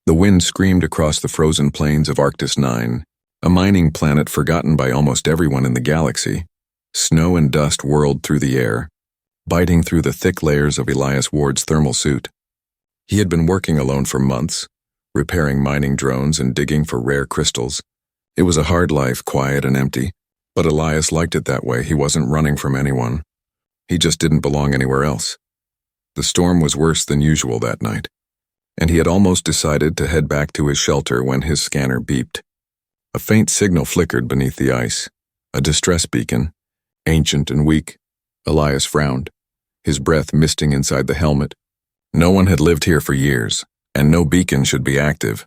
The wind screamed across the frozen plains of Arctis 9, a mining planet forgotten by almost everyone in the galaxy. Snow and dust whirled through the air, biting through the thick layers of Elias Ward's thermal suit. He had been working alone for months, repairing mining drones and digging for rare crystals. It was a hard life, quiet and empty, but Elias liked it that way. He wasn't running from anyone. He just didn't belong anywhere else. The storm was worse than usual that night, and he had almost decided to head back to his shelter when his scanner beeped. A faint signal flickered beneath the ice, a distress beacon, ancient and weak. Elias frowned, his breath misting inside the helmet. No one had lived here for years, and no beacon should be active.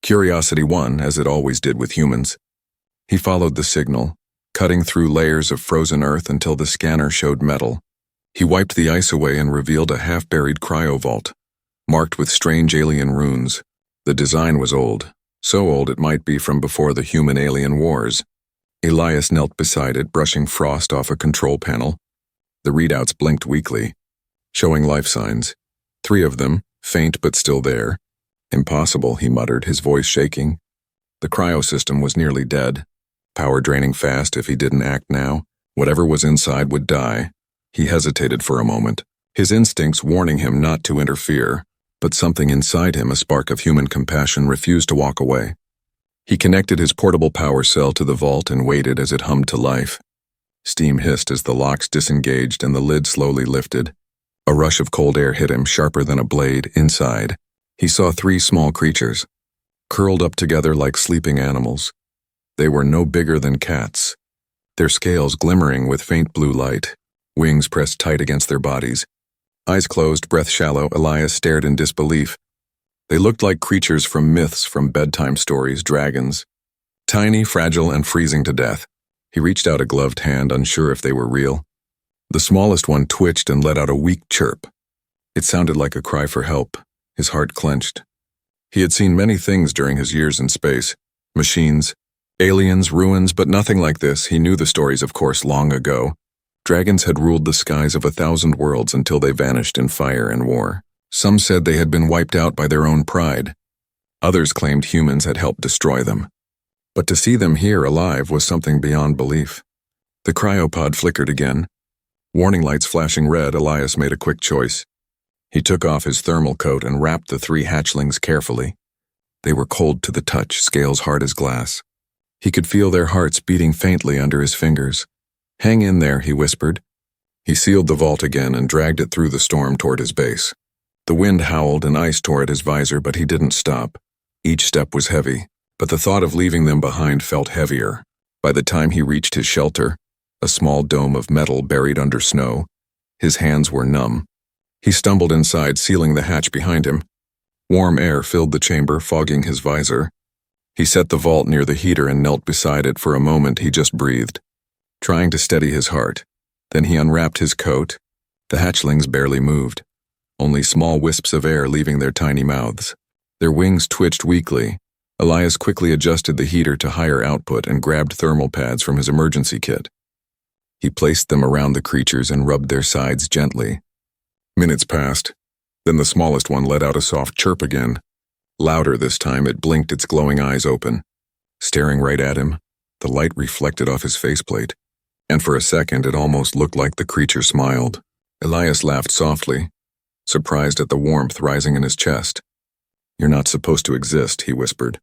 Curiosity won, as it always did with humans. He followed the signal, cutting through layers of frozen earth until the scanner showed metal. He wiped the ice away and revealed a half-buried cryovault, marked with strange alien runes. The design was old, so old it might be from before the human-alien wars. Elias knelt beside it, brushing frost off a control panel. The readouts blinked weakly, showing life signs. 3 of them, faint but still there. Impossible, he muttered, his voice shaking. The cryosystem was nearly dead, power draining fast if he didn't act now. Whatever was inside would die. He hesitated for a moment, his instincts warning him not to interfere, but something inside him, a spark of human compassion, refused to walk away. He connected his portable power cell to the vault and waited as it hummed to life. Steam hissed as the locks disengaged and the lid slowly lifted. A rush of cold air hit him, sharper than a blade. Inside, he saw 3 small creatures, curled up together like sleeping animals. They were no bigger than cats, their scales glimmering with faint blue light, wings pressed tight against their bodies. Eyes closed, breath shallow, Elias stared in disbelief. They looked like creatures from myths, from bedtime stories, dragons. Tiny, fragile, and freezing to death. He reached out a gloved hand, unsure if they were real. The smallest one twitched and let out a weak chirp. It sounded like a cry for help. His heart clenched. He had seen many things during his years in space. Machines, aliens, ruins, but nothing like this. He knew the stories, of course, long ago. Dragons had ruled the skies of 1,000 worlds until they vanished in fire and war. Some said they had been wiped out by their own pride. Others claimed humans had helped destroy them. But to see them here alive was something beyond belief. The cryopod flickered again. Warning lights flashing red, Elias made a quick choice. He took off his thermal coat and wrapped the 3 hatchlings carefully. They were cold to the touch, scales hard as glass. He could feel their hearts beating faintly under his fingers. "Hang in there," he whispered. He sealed the vault again and dragged it through the storm toward his base. The wind howled and ice tore at his visor, but he didn't stop. Each step was heavy, but the thought of leaving them behind felt heavier. By the time he reached his shelter, a small dome of metal buried under snow, his hands were numb. He stumbled inside, sealing the hatch behind him. Warm air filled the chamber, fogging his visor. He set the vault near the heater and knelt beside it. For a moment he just breathed, trying to steady his heart. Then he unwrapped his coat. The hatchlings barely moved, only small wisps of air leaving their tiny mouths. Their wings twitched weakly. Elias quickly adjusted the heater to higher output and grabbed thermal pads from his emergency kit. He placed them around the creatures and rubbed their sides gently. Minutes passed. Then the smallest one let out a soft chirp again. Louder this time, it blinked its glowing eyes open, staring right at him. The light reflected off his faceplate, and for a second it almost looked like the creature smiled. Elias laughed softly, surprised at the warmth rising in his chest. "You're not supposed to exist," he whispered.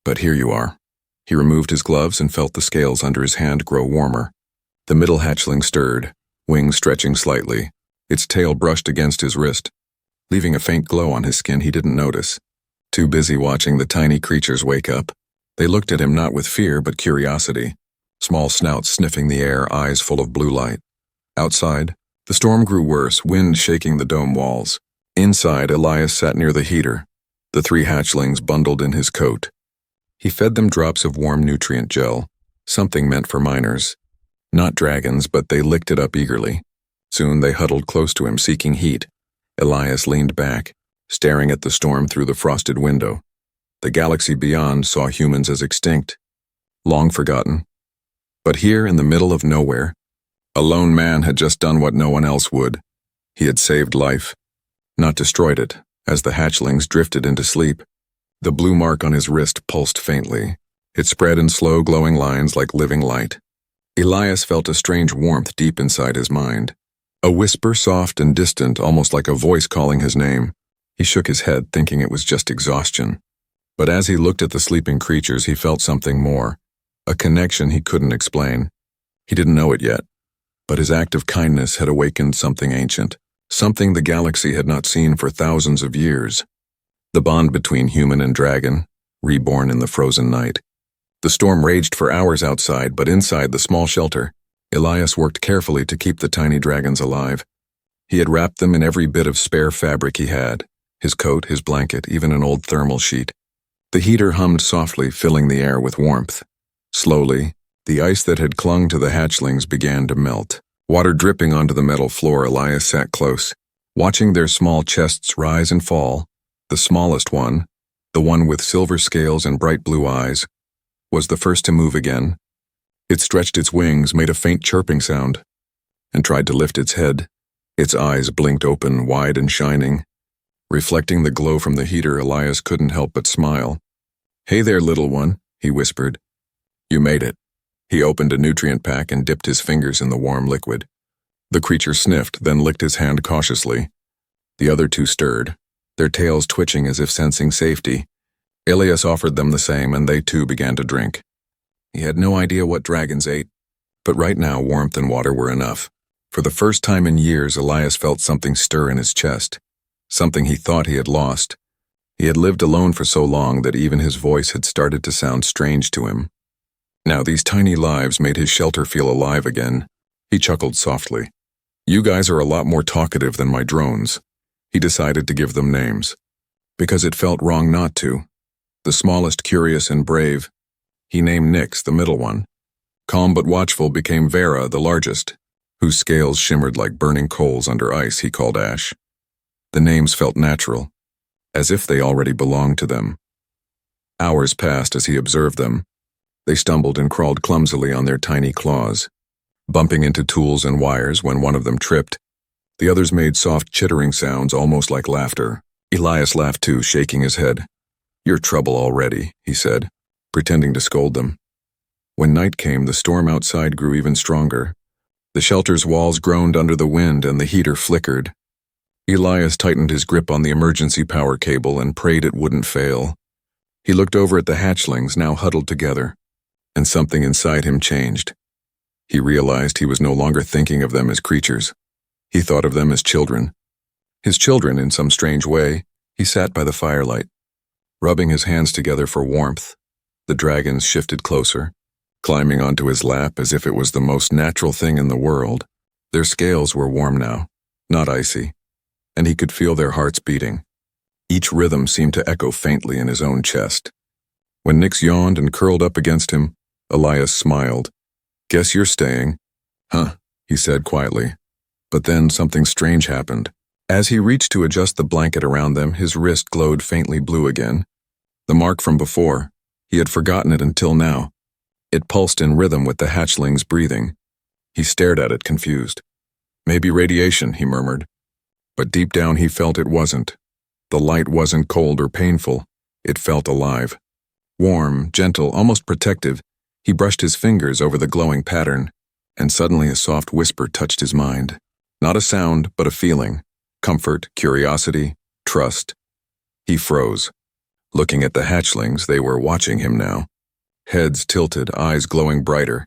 "But here you are." He removed his gloves and felt the scales under his hand grow warmer. The middle hatchling stirred, wings stretching slightly. Its tail brushed against his wrist, leaving a faint glow on his skin he didn't notice. Too busy watching the tiny creatures wake up, they looked at him not with fear but curiosity, small snouts sniffing the air, eyes full of blue light. Outside, the storm grew worse, wind shaking the dome walls. Inside, Elias sat near the heater, the 3 hatchlings bundled in his coat. He fed them drops of warm nutrient gel, something meant for miners. Not dragons, but they licked it up eagerly. Soon they huddled close to him, seeking heat. Elias leaned back, staring at the storm through the frosted window. The galaxy beyond saw humans as extinct, long forgotten. But here in the middle of nowhere, a lone man had just done what no one else would. He had saved life, not destroyed it, as the hatchlings drifted into sleep. The blue mark on his wrist pulsed faintly. It spread in slow, glowing lines like living light. Elias felt a strange warmth deep inside his mind. A whisper, soft and distant, almost like a voice calling his name. He shook his head, thinking it was just exhaustion. But as he looked at the sleeping creatures, he felt something more. A connection he couldn't explain. He didn't know it yet. But his act of kindness had awakened something ancient. Something the galaxy had not seen for thousands of years. The bond between human and dragon, reborn in the frozen night. The storm raged for hours outside, but inside the small shelter, Elias worked carefully to keep the tiny dragons alive. He had wrapped them in every bit of spare fabric he had, his coat, his blanket, even an old thermal sheet. The heater hummed softly, filling the air with warmth. Slowly, the ice that had clung to the hatchlings began to melt. Water dripping onto the metal floor, Elias sat close, watching their small chests rise and fall. The smallest one, the one with silver scales and bright blue eyes, was the first to move again. It stretched its wings, made a faint chirping sound, and tried to lift its head. Its eyes blinked open, wide and shining. Reflecting the glow from the heater, Elias couldn't help but smile. "Hey there, little one," he whispered. "You made it." He opened a nutrient pack and dipped his fingers in the warm liquid. The creature sniffed, then licked his hand cautiously. The other two stirred, their tails twitching as if sensing safety. Elias offered them the same, and they too began to drink. He had no idea what dragons ate, but right now warmth and water were enough. For the first time in years, Elias felt something stir in his chest, something he thought he had lost. He had lived alone for so long that even his voice had started to sound strange to him. Now these tiny lives made his shelter feel alive again. He chuckled softly. "You guys are a lot more talkative than my drones." He decided to give them names, because it felt wrong not to. The smallest curious and brave. He named Nyx, the middle one. Calm but watchful became Vera, the largest, whose scales shimmered like burning coals under ice. He called Ash. The names felt natural, as if they already belonged to them. Hours passed as he observed them. They stumbled and crawled clumsily on their tiny claws, bumping into tools and wires. When one of them tripped, the others made soft chittering sounds, almost like laughter. Elias laughed too, shaking his head. "You're trouble already," he said, pretending to scold them. When night came, the storm outside grew even stronger. The shelter's walls groaned under the wind and the heater flickered. Elias tightened his grip on the emergency power cable and prayed it wouldn't fail. He looked over at the hatchlings, now huddled together, and something inside him changed. He realized he was no longer thinking of them as creatures. He thought of them as children. His children, in some strange way. He sat by the firelight, rubbing his hands together for warmth. The dragons shifted closer, climbing onto his lap as if it was the most natural thing in the world. Their scales were warm now, not icy, and he could feel their hearts beating. Each rhythm seemed to echo faintly in his own chest. When Nyx yawned and curled up against him, Elias smiled. "Guess you're staying." "Huh," he said quietly. But then something strange happened. As he reached to adjust the blanket around them, his wrist glowed faintly blue again. The mark from before. He had forgotten it until now. It pulsed in rhythm with the hatchling's breathing. He stared at it, confused. "Maybe radiation," he murmured. But deep down he felt it wasn't. The light wasn't cold or painful. It felt alive. Warm, gentle, almost protective. He brushed his fingers over the glowing pattern, and suddenly a soft whisper touched his mind. Not a sound, but a feeling. Comfort, curiosity, trust. He froze. Looking at the hatchlings, they were watching him now. Heads tilted, eyes glowing brighter.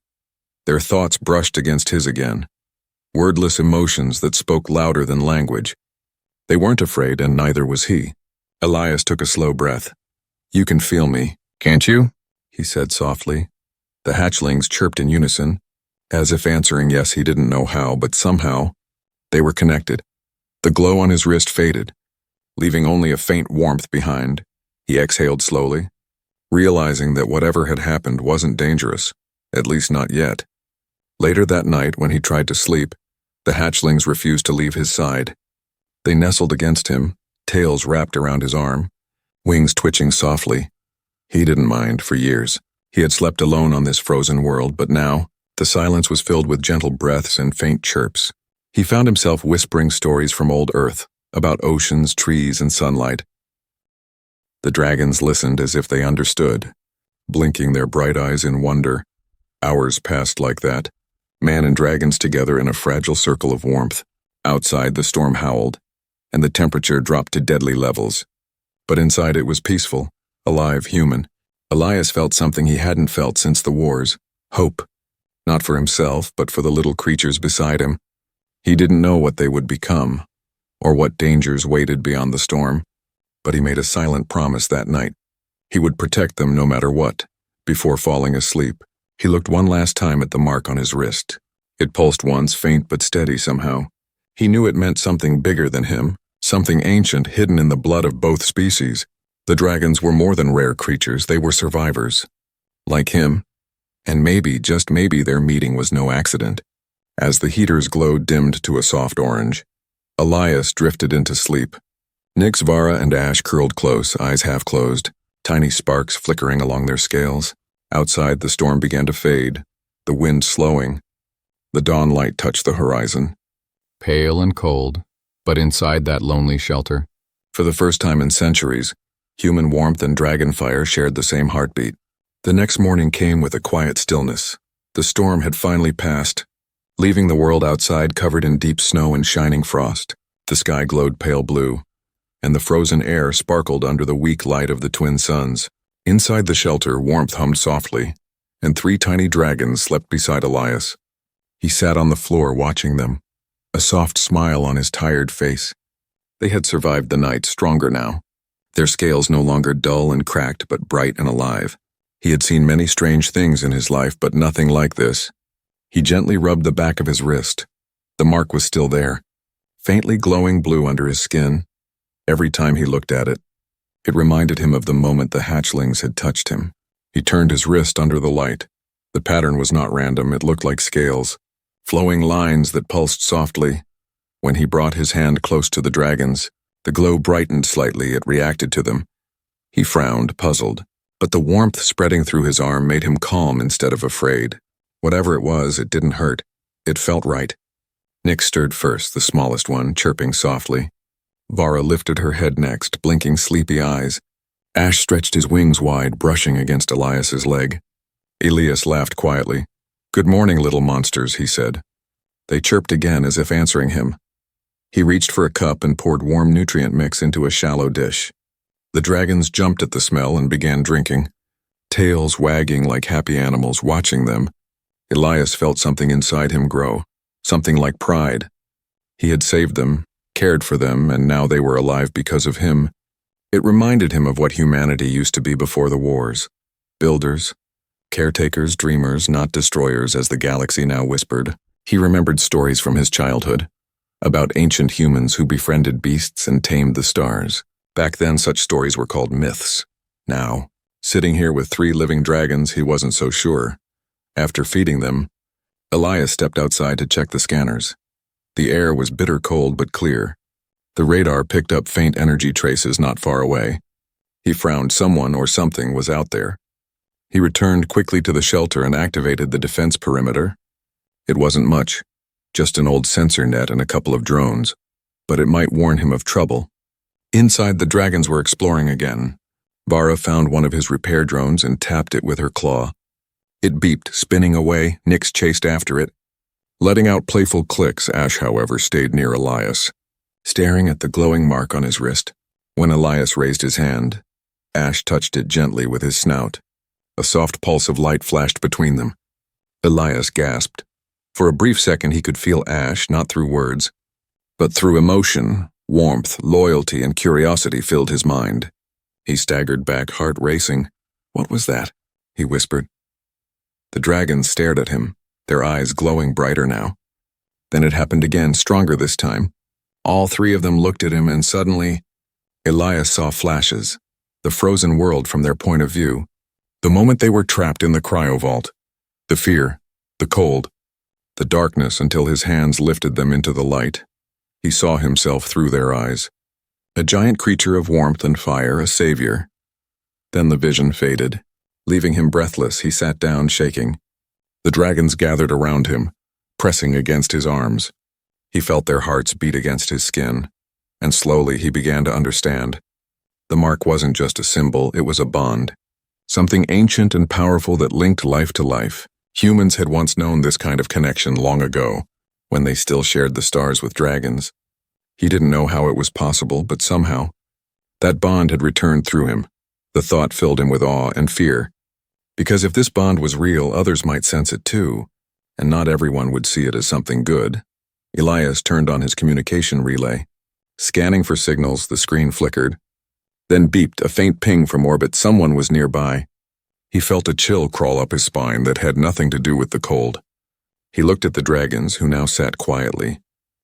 Their thoughts brushed against his again. Wordless emotions that spoke louder than language. They weren't afraid, and neither was he. Elias took a slow breath. "You can feel me, can't you?" he said softly. The hatchlings chirped in unison, as if answering yes. He didn't know how, but somehow they were connected. The glow on his wrist faded, leaving only a faint warmth behind. He exhaled slowly, realizing that whatever had happened wasn't dangerous, at least not yet. Later that night, when he tried to sleep, the hatchlings refused to leave his side. They nestled against him, tails wrapped around his arm, wings twitching softly. He didn't mind for years. He had slept alone on this frozen world, but now the silence was filled with gentle breaths and faint chirps. He found himself whispering stories from old Earth, about oceans, trees, and sunlight. The dragons listened as if they understood, blinking their bright eyes in wonder. Hours passed like that, man and dragons together in a fragile circle of warmth. Outside, the storm howled, and the temperature dropped to deadly levels. But inside it was peaceful, alive, human. Elias felt something he hadn't felt since the wars: hope. Not for himself, but for the little creatures beside him. He didn't know what they would become, or what dangers waited beyond the storm, but he made a silent promise that night. He would protect them no matter what. Before falling asleep, he looked one last time at the mark on his wrist. It pulsed once, faint but steady somehow. He knew it meant something bigger than him, something ancient hidden in the blood of both species. The dragons were more than rare creatures, they were survivors. Like him, and maybe, just maybe, their meeting was no accident. As the heater's glow dimmed to a soft orange, Elias drifted into sleep. Nyx, Vara, and Ash curled close, eyes half closed, tiny sparks flickering along their scales. Outside, the storm began to fade, the wind slowing. The dawn light touched the horizon. Pale and cold, but inside that lonely shelter, for the first time in centuries, human warmth and dragon fire shared the same heartbeat. The next morning came with a quiet stillness. The storm had finally passed, leaving the world outside covered in deep snow and shining frost. The sky glowed pale blue, and the frozen air sparkled under the weak light of the twin suns. Inside the shelter, warmth hummed softly, and 3 tiny dragons slept beside Elias. He sat on the floor watching them, a soft smile on his tired face. They had survived the night, stronger now, their scales no longer dull and cracked but bright and alive. He had seen many strange things in his life, but nothing like this. He gently rubbed the back of his wrist. The mark was still there, faintly glowing blue under his skin. Every time he looked at it, it reminded him of the moment the hatchlings had touched him. He turned his wrist under the light. The pattern was not random, it looked like scales, flowing lines that pulsed softly. When he brought his hand close to the dragons, the glow brightened slightly, it reacted to them. He frowned, puzzled, but the warmth spreading through his arm made him calm instead of afraid. Whatever it was, it didn't hurt. It felt right. Nyx stirred first, the smallest one, chirping softly. Vara lifted her head next, blinking sleepy eyes. Ash stretched his wings wide, brushing against Elias's leg. Elias laughed quietly. "Good morning, little monsters," he said. They chirped again as if answering him. He reached for a cup and poured warm nutrient mix into a shallow dish. The dragons jumped at the smell and began drinking, tails wagging like happy animals watching them. Elias felt something inside him grow, something like pride. He had saved them, cared for them, and now they were alive because of him. It reminded him of what humanity used to be before the wars. Builders, caretakers, dreamers, not destroyers, as the galaxy now whispered. He remembered stories from his childhood, about ancient humans who befriended beasts and tamed the stars. Back then, such stories were called myths. Now, sitting here with 3 living dragons, he wasn't so sure. After feeding them, Elias stepped outside to check the scanners. The air was bitter cold but clear. The radar picked up faint energy traces not far away. He frowned. Someone or something was out there. He returned quickly to the shelter and activated the defense perimeter. It wasn't much, just an old sensor net and a couple of drones, but it might warn him of trouble. Inside, the dragons were exploring again. Vara found one of his repair drones and tapped it with her claw. It beeped, spinning away. Nyx chased after it, letting out playful clicks. Ash, however, stayed near Elias, staring at the glowing mark on his wrist. When Elias raised his hand, Ash touched it gently with his snout. A soft pulse of light flashed between them. Elias gasped. For a brief second he could feel Ash, not through words, but through emotion. Warmth, loyalty, and curiosity filled his mind. He staggered back, heart racing. "What was that?" he whispered. The dragons stared at him, their eyes glowing brighter now. Then it happened again, stronger this time. All 3 of them looked at him, and suddenly, Elias saw flashes, the frozen world from their point of view. The moment they were trapped in the cryovault. The fear, the cold, the darkness, until his hands lifted them into the light. He saw himself through their eyes. A giant creature of warmth and fire, a savior. Then the vision faded. Leaving him breathless, he sat down, shaking. The dragons gathered around him, pressing against his arms. He felt their hearts beat against his skin, and slowly he began to understand. The mark wasn't just a symbol, it was a bond. Something ancient and powerful that linked life to life. Humans had once known this kind of connection long ago, when they still shared the stars with dragons. He didn't know how it was possible, but somehow, that bond had returned through him. The thought filled him with awe and fear. Because if this bond was real, others might sense it too, and not everyone would see it as something good. Elias turned on his communication relay. Scanning for signals, the screen flickered. Then beeped, a faint ping from orbit. Someone was nearby. He felt a chill crawl up his spine that had nothing to do with the cold. He looked at the dragons, who now sat quietly.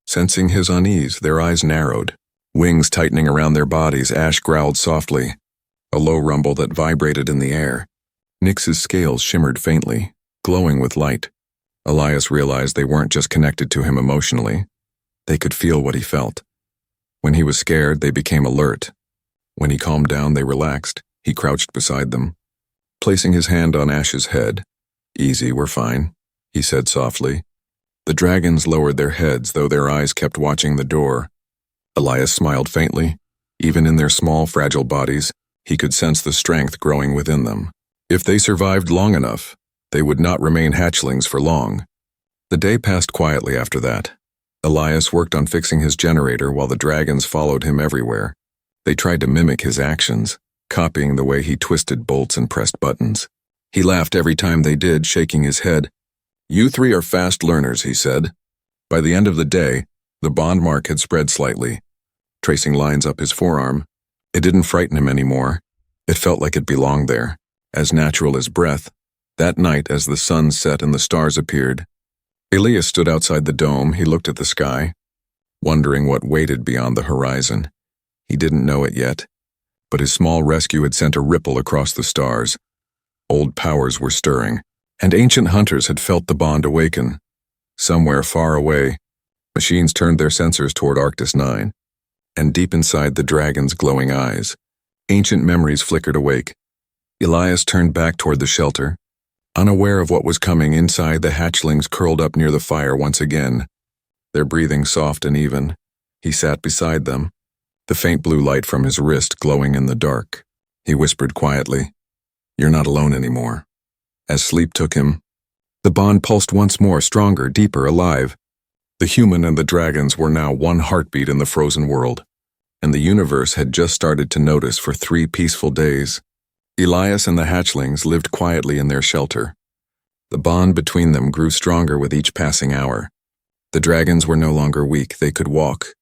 Sensing his unease, their eyes narrowed. Wings tightening around their bodies, Ash growled softly. A low rumble that vibrated in the air. Nyx's scales shimmered faintly, glowing with light. Elias realized they weren't just connected to him emotionally. They could feel what he felt. When he was scared, they became alert. When he calmed down, they relaxed. He crouched beside them, placing his hand on Ash's head. "Easy, we're fine," he said softly. The dragons lowered their heads, though their eyes kept watching the door. Elias smiled faintly. Even in their small, fragile bodies, he could sense the strength growing within them. If they survived long enough, they would not remain hatchlings for long. The day passed quietly after that. Elias worked on fixing his generator while the dragons followed him everywhere. They tried to mimic his actions, copying the way he twisted bolts and pressed buttons. He laughed every time they did, shaking his head. "You three are fast learners," he said. By the end of the day, the bond mark had spread slightly, tracing lines up his forearm. It didn't frighten him anymore. It felt like it belonged there, as natural as breath. That night, as the sun set and the stars appeared, Elias stood outside the dome. He looked at the sky, wondering what waited beyond the horizon. He didn't know it yet, but his small rescue had sent a ripple across the stars. Old powers were stirring, and ancient hunters had felt the bond awaken. Somewhere far away, machines turned their sensors toward Arctis 9, and deep inside the dragon's glowing eyes, ancient memories flickered awake. Elias turned back toward the shelter, unaware of what was coming. Inside, the hatchlings curled up near the fire once again, their breathing soft and even. He sat beside them, the faint blue light from his wrist glowing in the dark. He whispered quietly, "You're not alone anymore." As sleep took him, the bond pulsed once more, stronger, deeper, alive. The human and the dragons were now one heartbeat in the frozen world, and the universe had just started to notice for 3 peaceful days. Elias and the hatchlings lived quietly in their shelter. The bond between them grew stronger with each passing hour. The dragons were no longer weak. They could walk,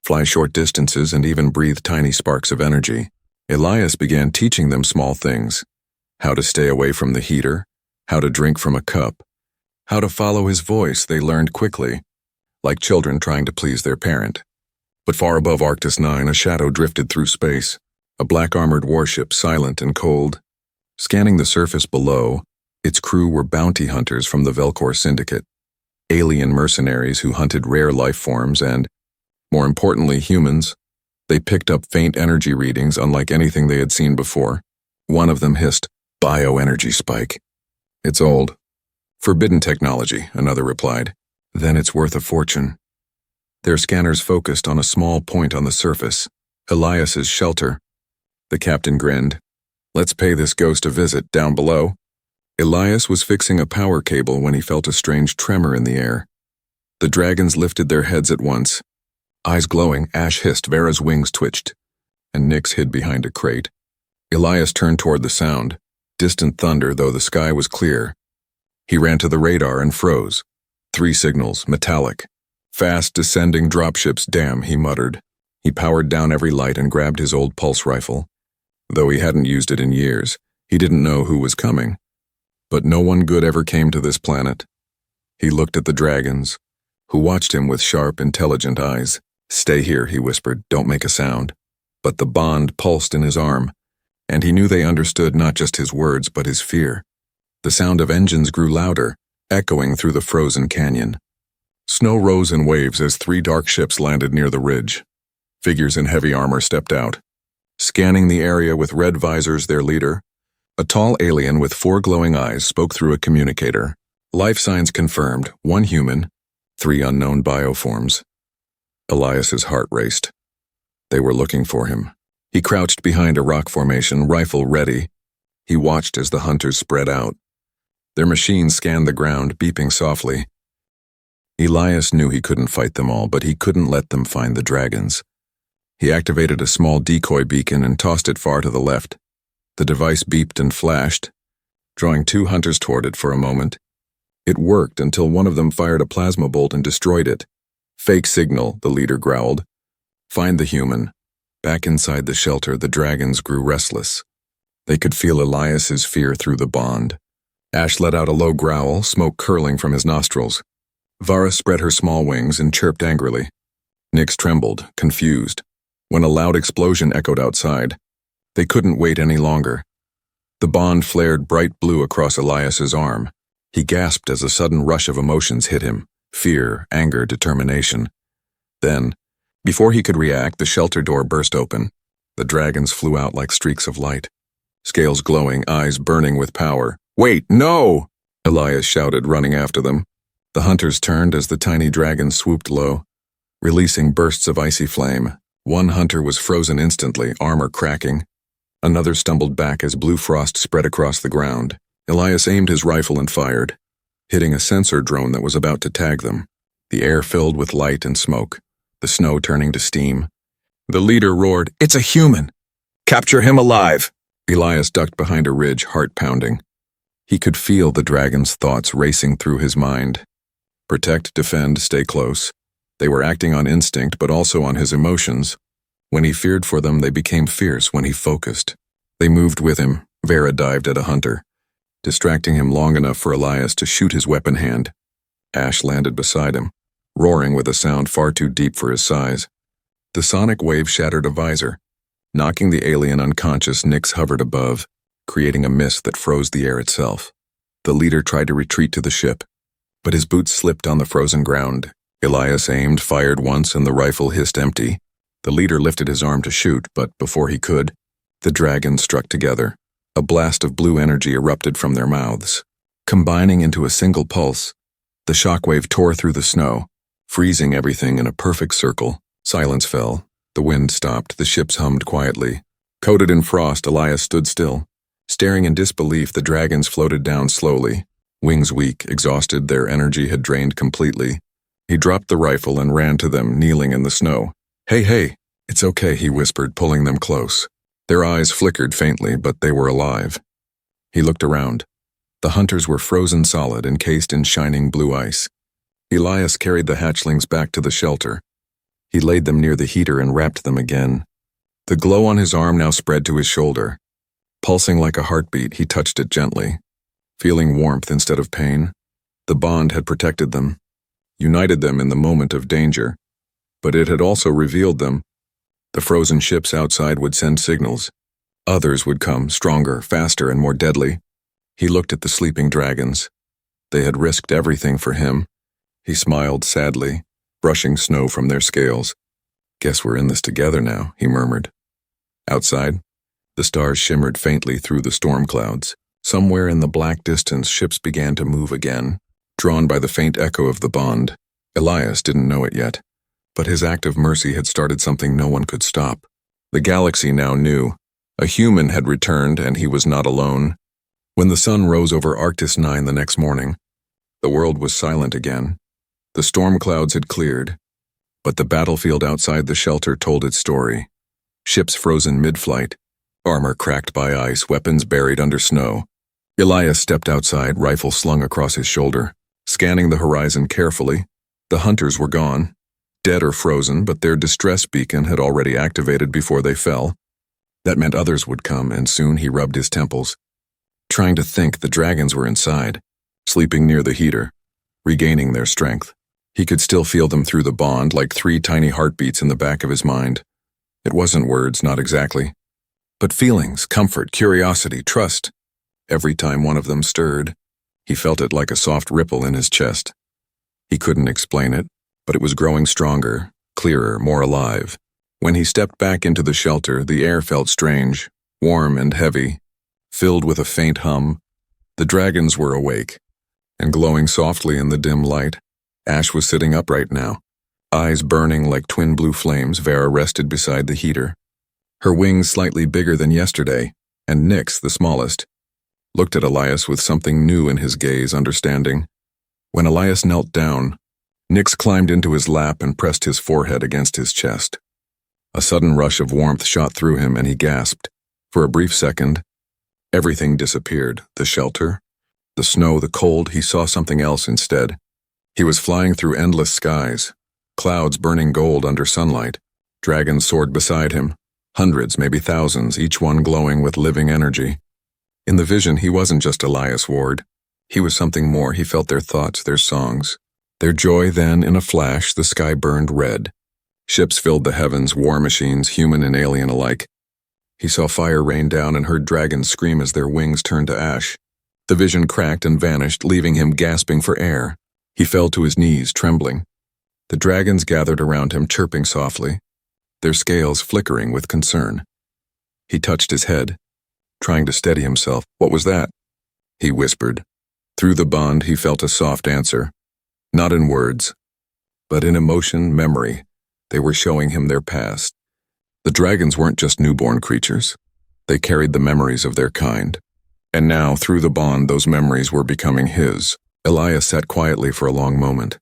fly short distances, and even breathe tiny sparks of energy. Elias began teaching them small things: how to stay away from the heater, how to drink from a cup, how to follow his voice. They learned quickly, like children trying to please their parent. But far above Arctis 9, a shadow drifted through space, a black-armored warship, silent and cold. Scanning the surface below, its crew were bounty hunters from the Velcor Syndicate, alien mercenaries who hunted rare life forms and, more importantly, humans. They picked up faint energy readings unlike anything they had seen before. One of them hissed, "Bioenergy spike." "It's old. Forbidden technology," another replied. "Then it's worth a fortune." Their scanners focused on a small point on the surface, Elias's shelter. The captain grinned. "Let's pay this ghost a visit down below." Elias was fixing a power cable when he felt a strange tremor in the air. The dragons lifted their heads at once. Eyes glowing, Ash hissed, Vera's wings twitched, and Nyx hid behind a crate. Elias turned toward the sound, distant thunder, though the sky was clear. He ran to the radar and froze. 3 signals, metallic. "Fast descending dropships, damn," he muttered. He powered down every light and grabbed his old pulse rifle. Though he hadn't used it in years, he didn't know who was coming. But no one good ever came to this planet. He looked at the dragons, who watched him with sharp, intelligent eyes. "Stay here," he whispered, "don't make a sound." But the bond pulsed in his arm, and he knew they understood not just his words but his fear. The sound of engines grew louder, echoing through the frozen canyon. Snow rose in waves as 3 dark ships landed near the ridge. Figures in heavy armor stepped out. Scanning the area with red visors, their leader, a tall alien with 4 glowing eyes, spoke through a communicator. Life signs confirmed, 1 human, 3 unknown bioforms. Elias's heart raced. They were looking for him. He crouched behind a rock formation, rifle ready. He watched as the hunters spread out. Their machines scanned the ground, beeping softly. Elias knew he couldn't fight them all, but he couldn't let them find the dragons. He activated a small decoy beacon and tossed it far to the left. The device beeped and flashed, drawing 2 hunters toward it for a moment. It worked until one of them fired a plasma bolt and destroyed it. "Fake signal," the leader growled. "Find the human." Back inside the shelter, the dragons grew restless. They could feel Elias's fear through the bond. Ash let out a low growl, smoke curling from his nostrils. Vara spread her small wings and chirped angrily. Nyx trembled, confused, when a loud explosion echoed outside. They couldn't wait any longer. The bond flared bright blue across Elias's arm. He gasped as a sudden rush of emotions hit him: fear, anger, determination. Then, before he could react, the shelter door burst open. The dragons flew out like streaks of light, scales glowing, eyes burning with power. "Wait, no!" Elias shouted, running after them. The hunters turned as the tiny dragons swooped low, releasing bursts of icy flame. One hunter was frozen instantly, armor cracking. Another stumbled back as blue frost spread across the ground. Elias aimed his rifle and fired, hitting a sensor drone that was about to tag them. The air filled with light and smoke, the snow turning to steam. The leader roared, "It's a human! Capture him alive!" Elias ducked behind a ridge, heart pounding. He could feel the dragon's thoughts racing through his mind. Protect, defend, stay close. They were acting on instinct, but also on his emotions. When he feared for them, they became fierce. When he focused, they moved with him. Vera dived at a hunter, distracting him long enough for Elias to shoot his weapon hand. Ash landed beside him, roaring with a sound far too deep for his size. The sonic wave shattered a visor. Knocking the alien unconscious, Nyx hovered above, creating a mist that froze the air itself. The leader tried to retreat to the ship, but his boots slipped on the frozen ground. Elias aimed, fired once, and the rifle hissed empty. The leader lifted his arm to shoot, but before he could, the dragons struck together. A blast of blue energy erupted from their mouths. Combining into a single pulse, the shockwave tore through the snow, freezing everything in a perfect circle. Silence fell. The wind stopped. The ships hummed quietly. Coated in frost, Elias stood still. Staring in disbelief, the dragons floated down slowly. Wings weak, exhausted, their energy had drained completely. He dropped the rifle and ran to them, kneeling in the snow. Hey, it's okay," he whispered, pulling them close. Their eyes flickered faintly, but they were alive. He looked around. The hunters were frozen solid, encased in shining blue ice. Elias carried the hatchlings back to the shelter. He laid them near the heater and wrapped them again. The glow on his arm now spread to his shoulder. Pulsing like a heartbeat, he touched it gently, feeling warmth instead of pain. The bond had protected them, united them in the moment of danger, but it had also revealed them. The frozen ships outside would send signals. Others would come, stronger, faster, and more deadly. He looked at the sleeping dragons. They had risked everything for him. He smiled sadly, brushing snow from their scales. "Guess we're in this together now," he murmured. Outside, the stars shimmered faintly through the storm clouds. Somewhere in the black distance, ships began to move again, drawn by the faint echo of the bond. Elias didn't know it yet, but his act of mercy had started something no one could stop. The galaxy now knew. A human had returned, and he was not alone. When the sun rose over Arctis 9 the next morning, the world was silent again. The storm clouds had cleared, but the battlefield outside the shelter told its story. Ships frozen mid-flight, armor cracked by ice, weapons buried under snow. Elias stepped outside, rifle slung across his shoulder, scanning the horizon carefully. The hunters were gone, dead or frozen, but their distress beacon had already activated before they fell. That meant others would come, and soon he rubbed his temples. Trying to think, the dragons were inside, sleeping near the heater, regaining their strength. He could still feel them through the bond, like 3 tiny heartbeats in the back of his mind. It wasn't words, not exactly, but feelings, comfort, curiosity, trust. Every time one of them stirred, he felt it like a soft ripple in his chest. He couldn't explain it, but it was growing stronger, clearer, more alive. When he stepped back into the shelter, the air felt strange, warm and heavy, filled with a faint hum. The dragons were awake, and glowing softly in the dim light. Ash was sitting upright now, eyes burning like twin blue flames. Vera rested beside the heater, her wings slightly bigger than yesterday, and Nyx, the smallest, looked at Elias with something new in his gaze, understanding. When Elias knelt down, Nyx climbed into his lap and pressed his forehead against his chest. A sudden rush of warmth shot through him and he gasped. For a brief second, everything disappeared. The shelter, the snow, the cold. He saw something else instead. He was flying through endless skies, clouds burning gold under sunlight. Dragons soared beside him, hundreds, maybe thousands, each one glowing with living energy. In the vision, he wasn't just Elias Ward. He was something more. He felt their thoughts, their songs, their joy. Then, in a flash, the sky burned red. Ships filled the heavens, war machines, human and alien alike. He saw fire rain down and heard dragons scream as their wings turned to ash. The vision cracked and vanished, leaving him gasping for air. He fell to his knees, trembling. The dragons gathered around him, chirping softly, their scales flickering with concern. He touched his head, trying to steady himself. "What was that?" he whispered. Through the bond, he felt a soft answer. Not in words, but in emotion, memory. They were showing him their past. The dragons weren't just newborn creatures. They carried the memories of their kind. And now, through the bond, those memories were becoming his. Elias sat quietly for a long moment.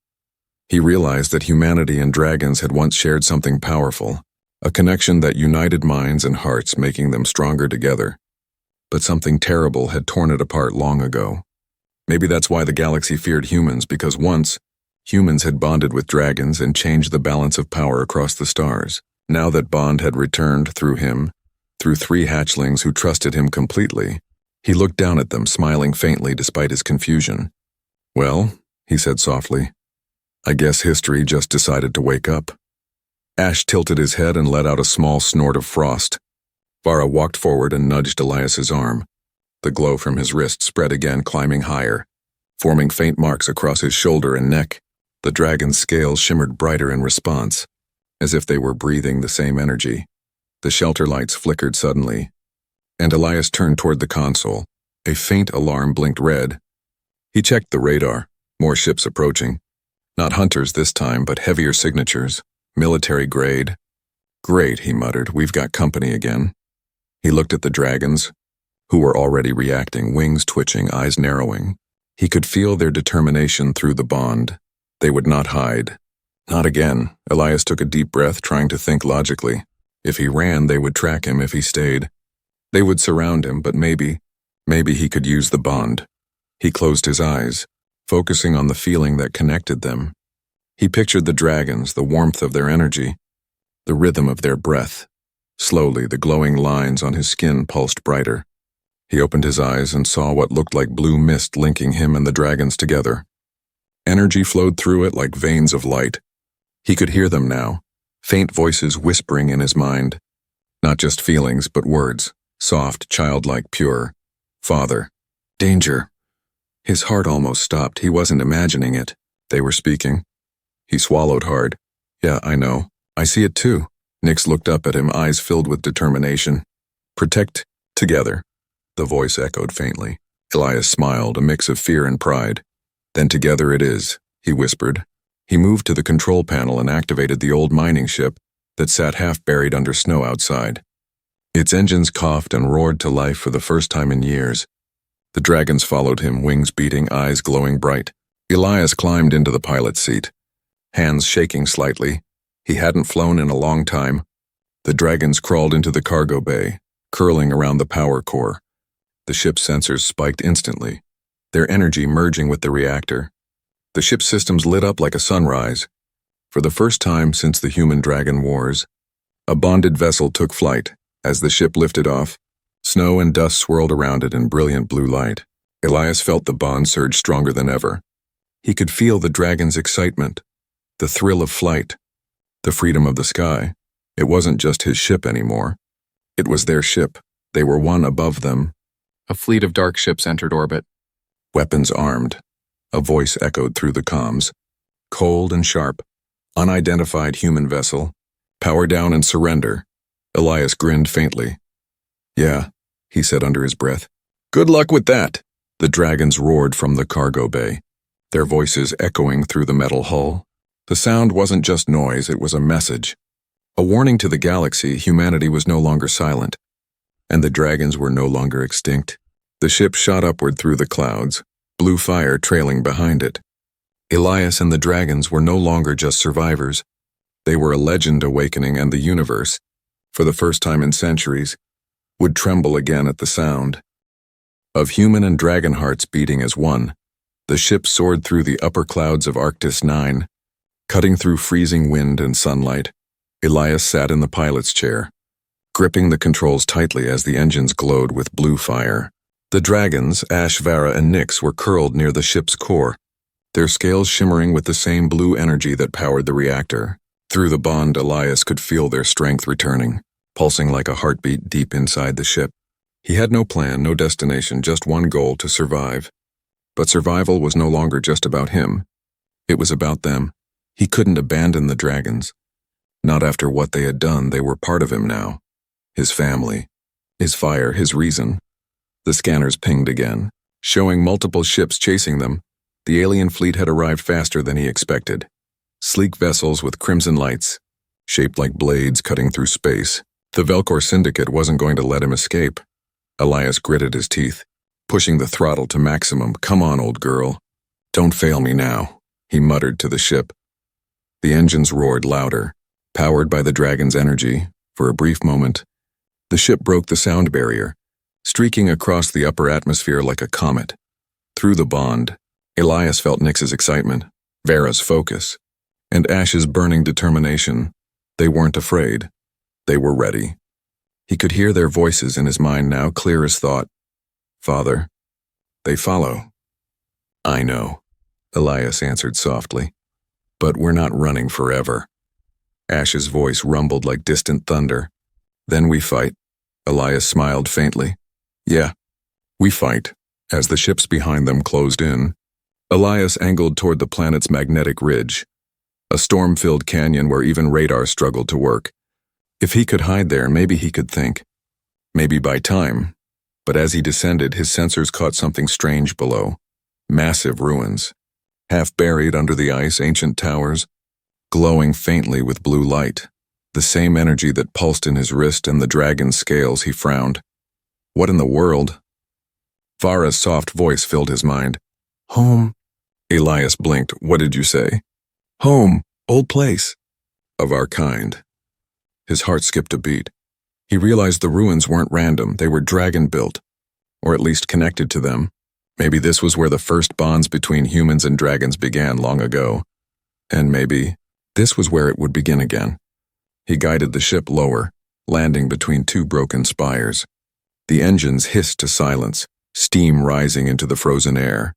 He realized that humanity and dragons had once shared something powerful, a connection that united minds and hearts, making them stronger together. But something terrible had torn it apart long ago. Maybe that's why the galaxy feared humans, because once, humans had bonded with dragons and changed the balance of power across the stars. Now that bond had returned through him, through 3 hatchlings who trusted him completely, he looked down at them, smiling faintly despite his confusion. "Well," he said softly, "I guess history just decided to wake up." Ash tilted his head and let out a small snort of frost. Vara walked forward and nudged Elias's arm. The glow from his wrist spread again, climbing higher, forming faint marks across his shoulder and neck. The dragon's scales shimmered brighter in response, as if they were breathing the same energy. The shelter lights flickered suddenly, and Elias turned toward the console. A faint alarm blinked red. He checked the radar. More ships approaching. Not hunters this time, but heavier signatures. Military grade. "Great," he muttered. "We've got company again." He looked at the dragons, who were already reacting, wings twitching, eyes narrowing. He could feel their determination through the bond. They would not hide. Not again. Elias took a deep breath, trying to think logically. If he ran, they would track him. If he stayed, they would surround him, but maybe he could use the bond. He closed his eyes, focusing on the feeling that connected them. He pictured the dragons, the warmth of their energy, the rhythm of their breath. Slowly, the glowing lines on his skin pulsed brighter. He opened his eyes and saw what looked like blue mist linking him and the dragons together. Energy flowed through it like veins of light. He could hear them now, faint voices whispering in his mind. Not just feelings, but words, soft, childlike, pure. "Father. Danger." His heart almost stopped. He wasn't imagining it. They were speaking. He swallowed hard. "Yeah, I know. I see it too." Nyx looked up at him, eyes filled with determination. "Protect together," the voice echoed faintly. Elias smiled, a mix of fear and pride. "Then together it is," he whispered. He moved to the control panel and activated the old mining ship that sat half buried under snow outside. Its engines coughed and roared to life for the first time in years. The dragons followed him, wings beating, eyes glowing bright. Elias climbed into the pilot's seat, hands shaking slightly. He hadn't flown in a long time. The dragons crawled into the cargo bay, curling around the power core. The ship's sensors spiked instantly, their energy merging with the reactor. The ship's systems lit up like a sunrise. For the first time since the human-dragon wars, a bonded vessel took flight. As the ship lifted off, snow and dust swirled around it in brilliant blue light. Elias felt the bond surge stronger than ever. He could feel the dragon's excitement, the thrill of flight, the freedom of the sky. It wasn't just his ship anymore. It was their ship. They were one above them. A fleet of dark ships entered orbit, weapons armed. A voice echoed through the comms, cold and sharp. Unidentified human vessel. Power down and surrender. Elias grinned faintly. "Yeah," he said under his breath. "Good luck with that." The dragons roared from the cargo bay, their voices echoing through the metal hull. The sound wasn't just noise, it was a message. A warning to the galaxy. Humanity was no longer silent, and the dragons were no longer extinct. The ship shot upward through the clouds, blue fire trailing behind it. Elias and the dragons were no longer just survivors. They were a legend awakening, and the universe, for the first time in centuries, would tremble again at the sound of human and dragon hearts beating as one. The ship soared through the upper clouds of Arctis 9, cutting through freezing wind and sunlight. Elias sat in the pilot's chair, gripping the controls tightly as the engines glowed with blue fire. The dragons, Ash, Vara, and Nyx, were curled near the ship's core, their scales shimmering with the same blue energy that powered the reactor. Through the bond, Elias could feel their strength returning, pulsing like a heartbeat deep inside the ship. He had no plan, no destination, just one goal: to survive. But survival was no longer just about him. It was about them. He couldn't abandon the dragons. Not after what they had done. They were part of him now. His family, his fire, his reason. The scanners pinged again, showing multiple ships chasing them. The alien fleet had arrived faster than he expected. Sleek vessels with crimson lights, shaped like blades cutting through space. The Velcor Syndicate wasn't going to let him escape. Elias gritted his teeth, pushing the throttle to maximum. "Come on, old girl. Don't fail me now," he muttered to the ship. The engines roared louder, powered by the dragon's energy. For a brief moment, the ship broke the sound barrier, streaking across the upper atmosphere like a comet. Through the bond, Elias felt Nyx's excitement, Vara's focus, and Ash's burning determination. They weren't afraid. They were ready. He could hear their voices in his mind now, clear as thought. "Father." "They follow." "I know," Elias answered softly. "But we're not running forever." Ash's voice rumbled like distant thunder. "Then we fight." Elias smiled faintly. "Yeah, we fight." As the ships behind them closed in, Elias angled toward the planet's magnetic ridge, a storm-filled canyon where even radar struggled to work. If he could hide there, maybe he could think. Maybe buy time. But as he descended, his sensors caught something strange below. Massive ruins. Half buried under the ice, ancient towers, glowing faintly with blue light. The same energy that pulsed in his wrist and the dragon's scales. He frowned. What in the world? Vara's soft voice filled his mind. "Home." Elias blinked. "What did you say?" "Home. Old place. Of our kind." His heart skipped a beat. He realized the ruins weren't random. They were dragon-built, or at least connected to them. Maybe this was where the first bonds between humans and dragons began long ago. And maybe this was where it would begin again. He guided the ship lower, landing between two broken spires. The engines hissed to silence, steam rising into the frozen air.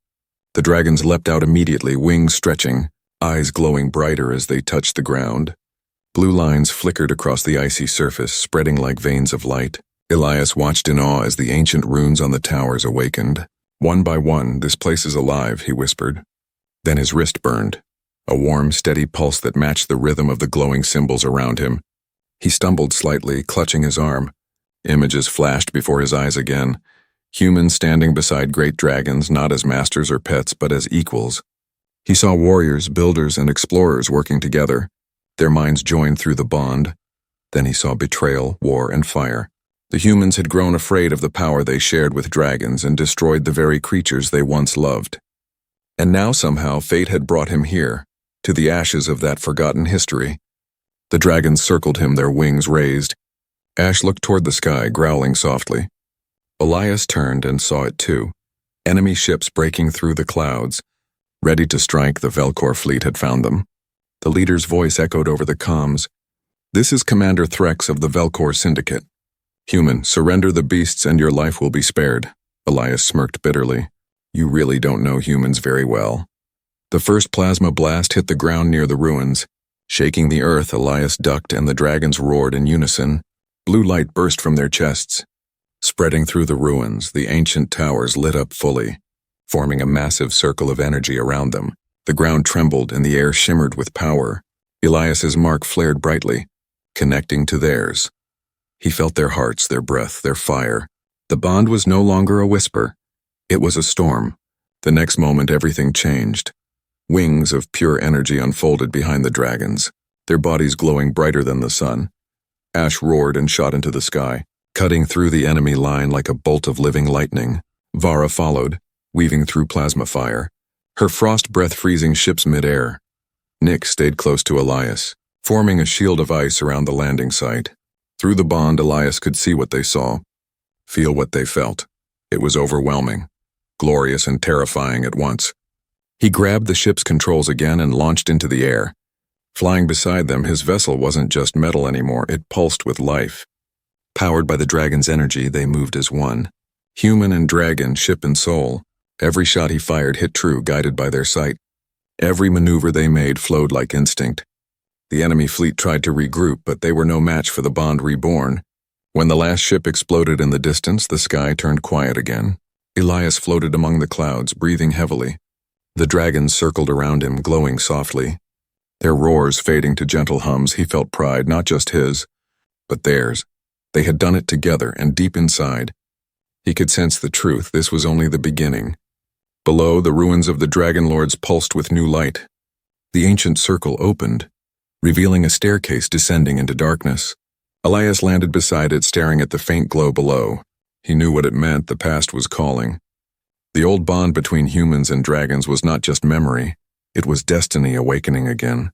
The dragons leapt out immediately, wings stretching, eyes glowing brighter as they touched the ground. Blue lines flickered across the icy surface, spreading like veins of light. Elias watched in awe as the ancient runes on the towers awakened. "One by one, this place is alive," he whispered. Then his wrist burned, a warm, steady pulse that matched the rhythm of the glowing symbols around him. He stumbled slightly, clutching his arm. Images flashed before his eyes again. Humans standing beside great dragons, not as masters or pets, but as equals. He saw warriors, builders, and explorers working together. Their minds joined through the bond. Then he saw betrayal, war, and fire. The humans had grown afraid of the power they shared with dragons and destroyed the very creatures they once loved. And now somehow fate had brought him here, to the ashes of that forgotten history. The dragons circled him, their wings raised. Ash looked toward the sky, growling softly. Elias turned and saw it too. Enemy ships breaking through the clouds. Ready to strike, the Velcor fleet had found them. The leader's voice echoed over the comms. "This is Commander Threx of the Velcor Syndicate. Human, surrender the beasts and your life will be spared." Elias smirked bitterly. "You really don't know humans very well." The first plasma blast hit the ground near the ruins. Shaking the earth, Elias ducked and the dragons roared in unison. Blue light burst from their chests. Spreading through the ruins, the ancient towers lit up fully, forming a massive circle of energy around them. The ground trembled and the air shimmered with power. Elias's mark flared brightly, connecting to theirs. He felt their hearts, their breath, their fire. The bond was no longer a whisper. It was a storm. The next moment everything changed. Wings of pure energy unfolded behind the dragons. their bodies glowing brighter than the sun. Ash roared and shot into the sky, cutting through the enemy line like a bolt of living lightning. Vara followed, weaving through plasma fire, her frost breath freezing ships mid-air. Nick stayed close to Elias, forming a shield of ice around the landing site. Through the bond, Elias could see what they saw, feel what they felt. It was overwhelming, glorious and terrifying at once. He grabbed the ship's controls again and launched into the air. Flying beside them, his vessel wasn't just metal anymore, it pulsed with life. Powered by the dragon's energy, they moved as one. Human and dragon, ship and soul. Every shot he fired hit true, guided by their sight. Every maneuver they made flowed like instinct. The enemy fleet tried to regroup, but they were no match for the bond reborn. When the last ship exploded in the distance, the sky turned quiet again. Elias floated among the clouds, breathing heavily. The dragons circled around him, glowing softly. Their roars fading to gentle hums, he felt pride, not just his, but theirs. They had done it together, and deep inside, he could sense the truth. This was only the beginning. Below, the ruins of the Dragon Lords pulsed with new light. The ancient circle opened, revealing a staircase descending into darkness. Elias landed beside it, staring at the faint glow below. He knew what it meant. The past was calling. The old bond between humans and dragons was not just memory. It was destiny awakening again.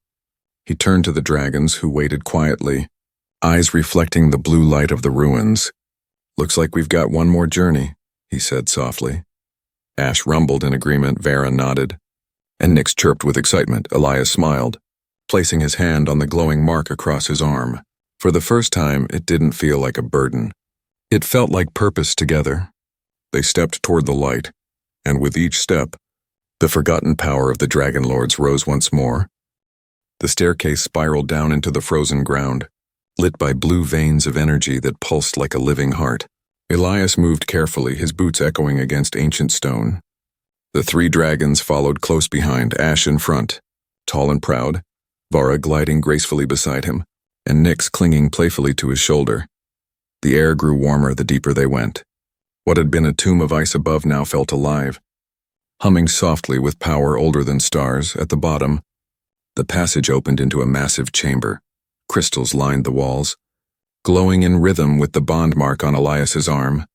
He turned to the dragons, who waited quietly, eyes reflecting the blue light of the ruins. "Looks like we've got one more journey," he said softly. Ash rumbled in agreement, Vara nodded, and Nyx chirped with excitement. Elias smiled, placing his hand on the glowing mark across his arm. For the first time, it didn't feel like a burden. It felt like purpose together. They stepped toward the light, and with each step, the forgotten power of the Dragon Lords rose once more. The staircase spiraled down into the frozen ground, lit by blue veins of energy that pulsed like a living heart. Elias moved carefully, his boots echoing against ancient stone. The three dragons followed close behind, Ash in front, tall and proud, Vara gliding gracefully beside him, and Nyx clinging playfully to his shoulder. The air grew warmer the deeper they went. What had been a tomb of ice above now felt alive. Humming softly with power older than stars, at the bottom, the passage opened into a massive chamber. Crystals lined the walls, glowing in rhythm with the bond mark on Elias's arm.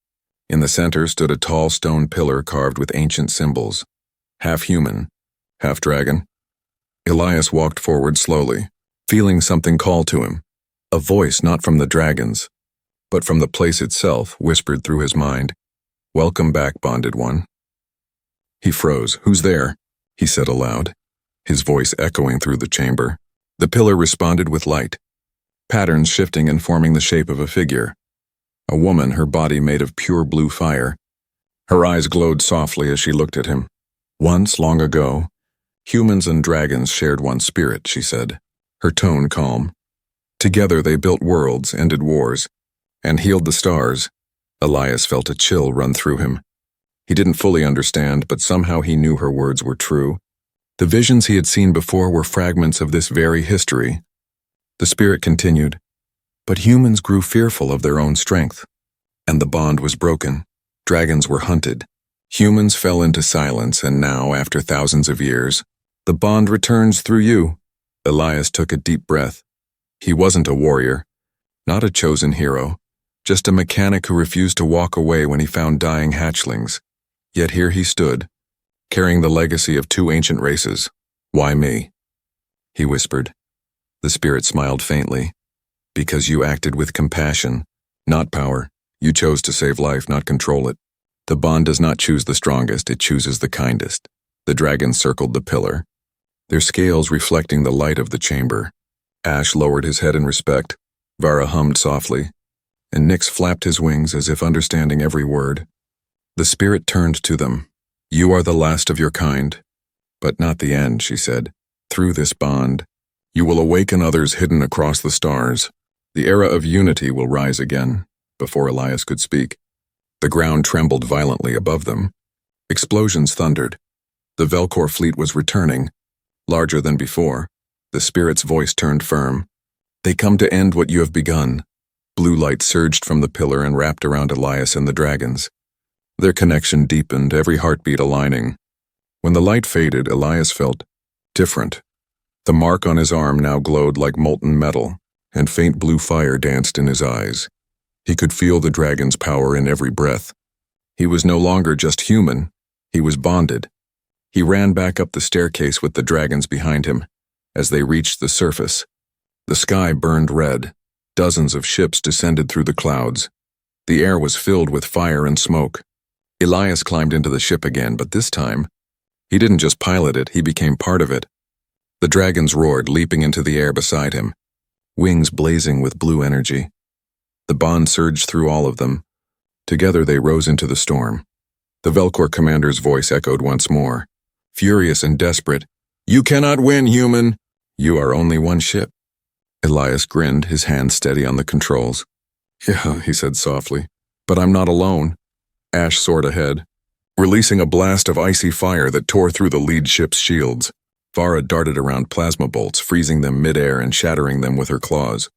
In the center stood a tall stone pillar carved with ancient symbols, half human, half dragon. Elias walked forward slowly, feeling something call to him. A voice not from the dragons, but from the place itself, whispered through his mind, "Welcome back, bonded one." He froze. "Who's there?" he said aloud, his voice echoing through the chamber. The pillar responded with light, patterns shifting and forming the shape of a figure. A woman, her body made of pure blue fire. Her eyes glowed softly as she looked at him. "Once, long ago, humans and dragons shared one spirit," she said, her tone calm. "Together they built worlds, ended wars, and healed the stars." Elias felt a chill run through him. He didn't fully understand, but somehow he knew her words were true. The visions he had seen before were fragments of this very history. The spirit continued, "But humans grew fearful of their own strength, and the bond was broken. Dragons were hunted. Humans fell into silence, and now, after thousands of years, the bond returns through you." Elias took a deep breath. He wasn't a warrior, not a chosen hero, just a mechanic who refused to walk away when he found dying hatchlings. Yet here he stood, carrying the legacy of two ancient races. "Why me?" he whispered. The spirit smiled faintly. "Because you acted with compassion, not power. You chose to save life, not control it. The bond does not choose the strongest, it chooses the kindest." The dragons circled the pillar, their scales reflecting the light of the chamber. Ash lowered his head in respect, Vara hummed softly, and Nyx flapped his wings as if understanding every word. The spirit turned to them. "You are the last of your kind, but not the end," she said. "Through this bond, you will awaken others hidden across the stars. The era of unity will rise again." Before Elias could speak, the ground trembled violently above them. Explosions thundered. The Velcor fleet was returning, larger than before. The spirit's voice turned firm. "They come to end what you have begun." Blue light surged from the pillar and wrapped around Elias and the dragons. Their connection deepened, every heartbeat aligning. When the light faded, Elias felt different. The mark on his arm now glowed like molten metal, and faint blue fire danced in his eyes. He could feel the dragon's power in every breath. He was no longer just human, he was bonded. He ran back up the staircase with the dragons behind him. As they reached the surface, the sky burned red. Dozens of ships descended through the clouds. The air was filled with fire and smoke. Elias climbed into the ship again, but this time, he didn't just pilot it, he became part of it. The dragons roared, leaping into the air beside him, wings blazing with blue energy. The bond surged through all of them. Together they rose into the storm. The Velcor commander's voice echoed once more, furious and desperate. "You cannot win, human! You are only one ship." Elias grinned, his hand steady on the controls. "Yeah," he said softly, "but I'm not alone." Ash soared ahead, releasing a blast of icy fire that tore through the lead ship's shields. Vara darted around plasma bolts, freezing them mid-air and shattering them with her claws.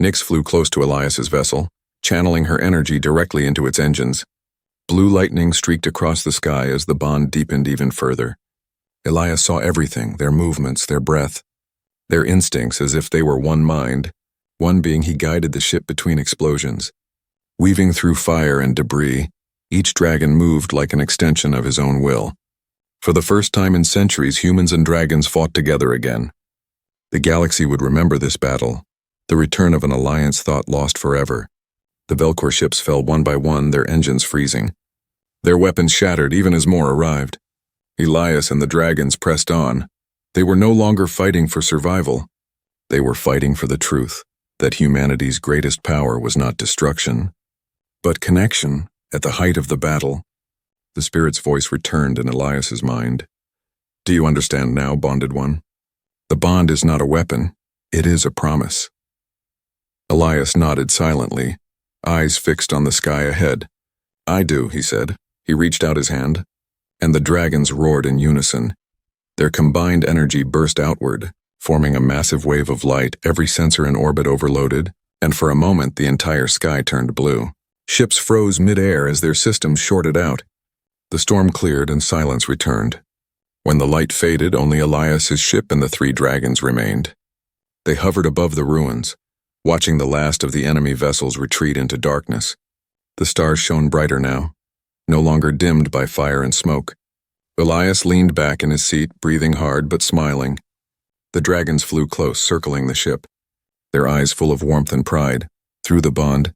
Nyx flew close to Elias's vessel, channeling her energy directly into its engines. Blue lightning streaked across the sky as the bond deepened even further. Elias saw everything, their movements, their breath, their instincts, as if they were one mind. One being, he guided the ship between explosions. Weaving through fire and debris, each dragon moved like an extension of his own will. For the first time in centuries, humans and dragons fought together again. The galaxy would remember this battle, the return of an alliance thought lost forever. The Velcor ships fell one by one, their engines freezing. Their weapons shattered even as more arrived. Elias and the dragons pressed on. They were no longer fighting for survival. They were fighting for the truth, that humanity's greatest power was not destruction, but connection. At the height of the battle, the spirit's voice returned in Elias's mind. "Do you understand now, bonded one? The bond is not a weapon, it is a promise." Elias nodded silently, eyes fixed on the sky ahead. "I do," he said. He reached out his hand, and the dragons roared in unison. Their combined energy burst outward, forming a massive wave of light, every sensor in orbit overloaded, and for a moment the entire sky turned blue. Ships froze mid-air as their systems shorted out. The storm cleared and silence returned. When the light faded, only Elias's ship and the three dragons remained. They hovered above the ruins, watching the last of the enemy vessels retreat into darkness. The stars shone brighter now, no longer dimmed by fire and smoke. Elias leaned back in his seat, breathing hard but smiling. The dragons flew close, circling the ship, their eyes full of warmth and pride. Through the bond,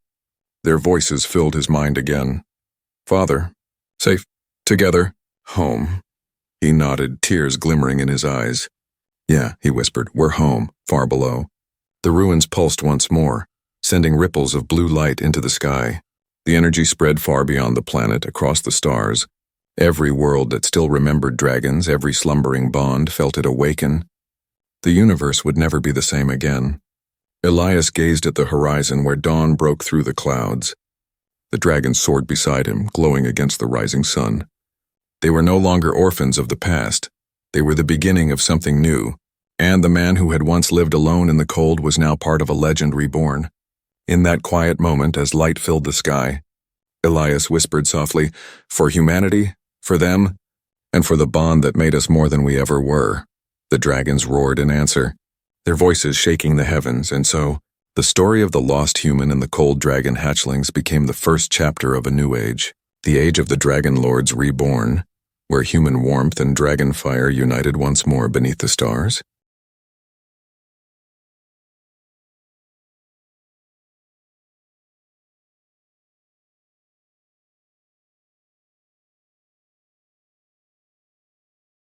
their voices filled his mind again. "Father, safe, together, home." He nodded, tears glimmering in his eyes. "Yeah," he whispered, "we're home, far below." The ruins pulsed once more, sending ripples of blue light into the sky. The energy spread far beyond the planet, across the stars. Every world that still remembered dragons, every slumbering bond, felt it awaken. The universe would never be the same again. Elias gazed at the horizon where dawn broke through the clouds. The dragons soared beside him, glowing against the rising sun. They were no longer orphans of the past. They were the beginning of something new, and the man who had once lived alone in the cold was now part of a legend reborn. In that quiet moment, as light filled the sky, Elias whispered softly, "For humanity, for them, and for the bond that made us more than we ever were." The dragons roared in answer, their voices shaking the heavens, and so, the story of the lost human and the cold dragon hatchlings became the first chapter of a new age, the age of the dragon lords reborn, where human warmth and dragon fire united once more beneath the stars.